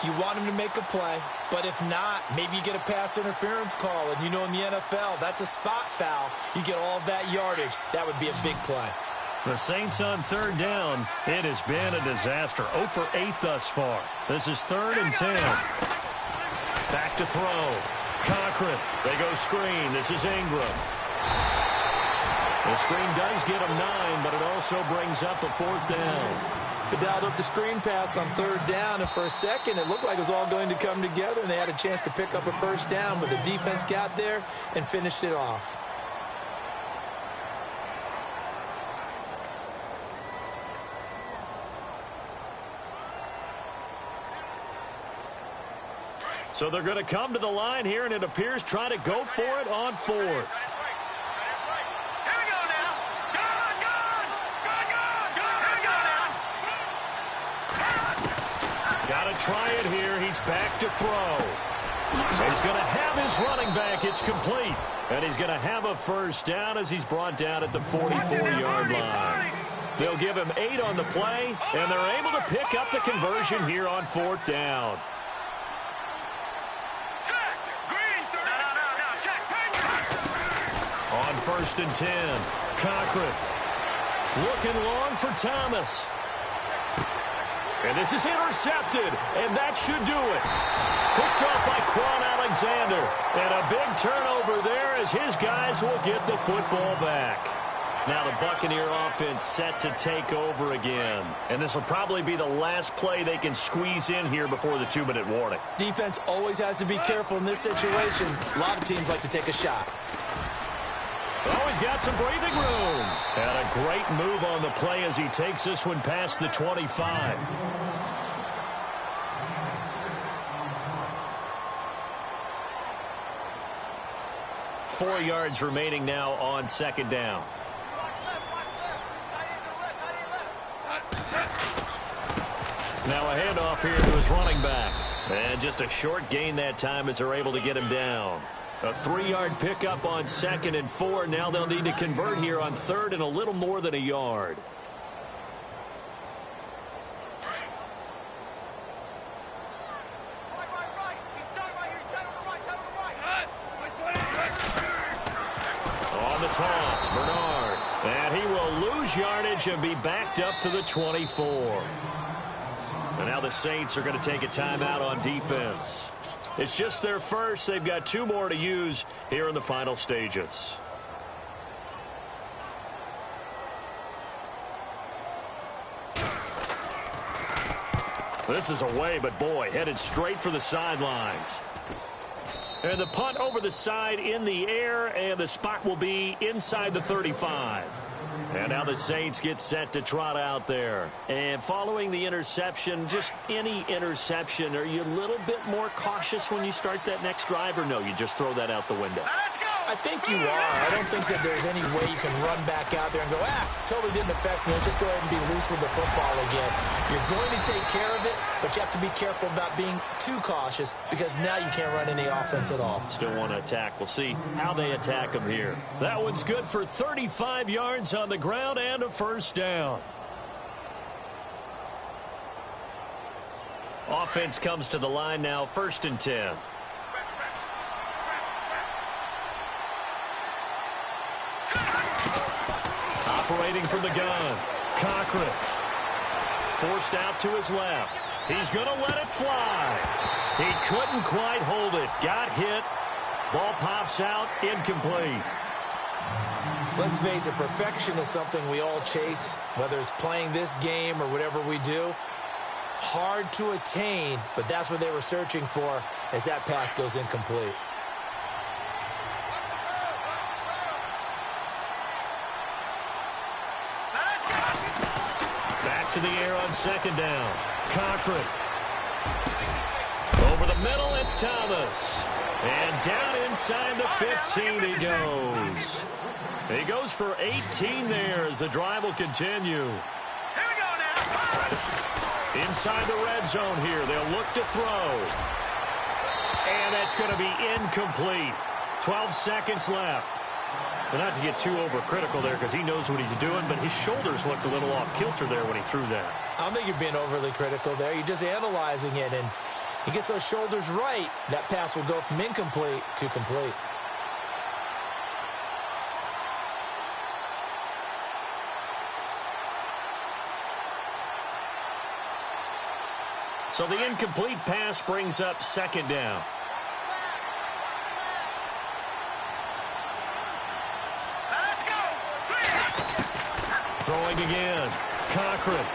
You want him to make a play, but if not, maybe you get a pass interference call, and you know in the NFL, that's a spot foul. You get all of that yardage. That would be a big play. The Saints on 3rd down. It has been a disaster. 0 for 8 thus far. This is 3rd and 10. Back to throw. Cochran. They go screen. This is Ingram. The screen does get him 9, but it also brings up a 4th down. They dialed up the screen pass on 3rd down, and for a second it looked like it was all going to come together, and they had a chance to pick up a 1st down, but the defense got there and finished it off. So they're going to come to the line here, and it appears try to go for it on 4th. Got to try it here. He's back to throw. He's going to have his running back. It's complete. And he's going to have a 1st down as he's brought down at the 44-yard line. They'll give him 8 on the play, and they're able to pick up the conversion here on 4th down. On first and 10. Cochran looking long for Thomas. And this is intercepted, and that should do it. Picked up by Quan Alexander. And a big turnover there as his guys will get the football back. Now the Buccaneer offense set to take over again. And this will probably be the last play they can squeeze in here before the 2-minute warning. Defense always has to be careful in this situation. A lot of teams like to take a shot. Oh, he's got some breathing room. And a great move on the play as he takes this one past the 25. Four yards remaining now on second down. Now a handoff here to his running back. And just a short gain that time as they're able to get him down. A 3-yard pickup on 2nd and 4. Now they'll need to convert here on 3rd and a little more than a yard. On the toss, Bernard. And he will lose yardage and be backed up to the 24. And now the Saints are going to take a timeout on defense. It's just their first. They've got 2 more to use here in the final stages. This is away, but boy, headed straight for the sidelines. And the punt over the side in the air, and the spot will be inside the 35. And now the Saints get set to trot out there. And following the interception, just any interception, are you a little bit more cautious when you start that next drive, or no, you just throw that out the window? I think you are. I don't think that there's any way you can run back out there and go, totally didn't affect me. Let's just go ahead and be loose with the football again. You're going to take care of it, but you have to be careful about being too cautious because now you can't run any offense at all. Still want to attack. We'll see how they attack them here. That one's good for 35 yards on the ground and a first down. Offense comes to the line now, 1st and 10. Operating from the gun, Cochran. Forced out to his left. He's going to let it fly. He couldn't quite hold it. Got hit. Ball pops out, incomplete. Let's face it, perfection is something we all chase, whether it's playing this game or whatever we do. Hard to attain, but that's what they were searching for as that pass goes incomplete. To the air on 2nd down. Cochran. Over the middle, it's Thomas. And down inside the 15 he goes. He goes for 18 there as the drive will continue. Here we go now. Inside the red zone here. They'll look to throw. And that's going to be incomplete. 12 seconds left. Well, not to get too overcritical there because he knows what he's doing, but his shoulders looked a little off kilter there when he threw that. I don't think you're being overly critical there. You're just analyzing it, and he gets those shoulders right. That pass will go from incomplete to complete. So the incomplete pass brings up 2nd down. Throwing again. Cochran.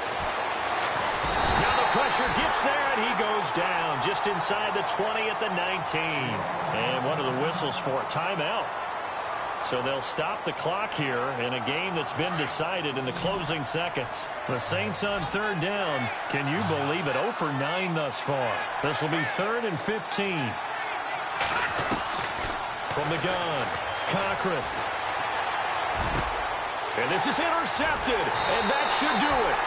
Now the pressure gets there, and he goes down just inside the 20 at the 19. And one of the whistles for a timeout. So they'll stop the clock here in a game that's been decided in the closing seconds. The Saints on 3rd down. Can you believe it? 0 for 9 thus far. This will be 3rd and 15. From the gun, Cochran. And this is intercepted, and that should do it.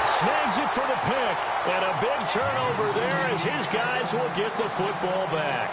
Snags it for the pick, and a big turnover there as his guys will get the football back.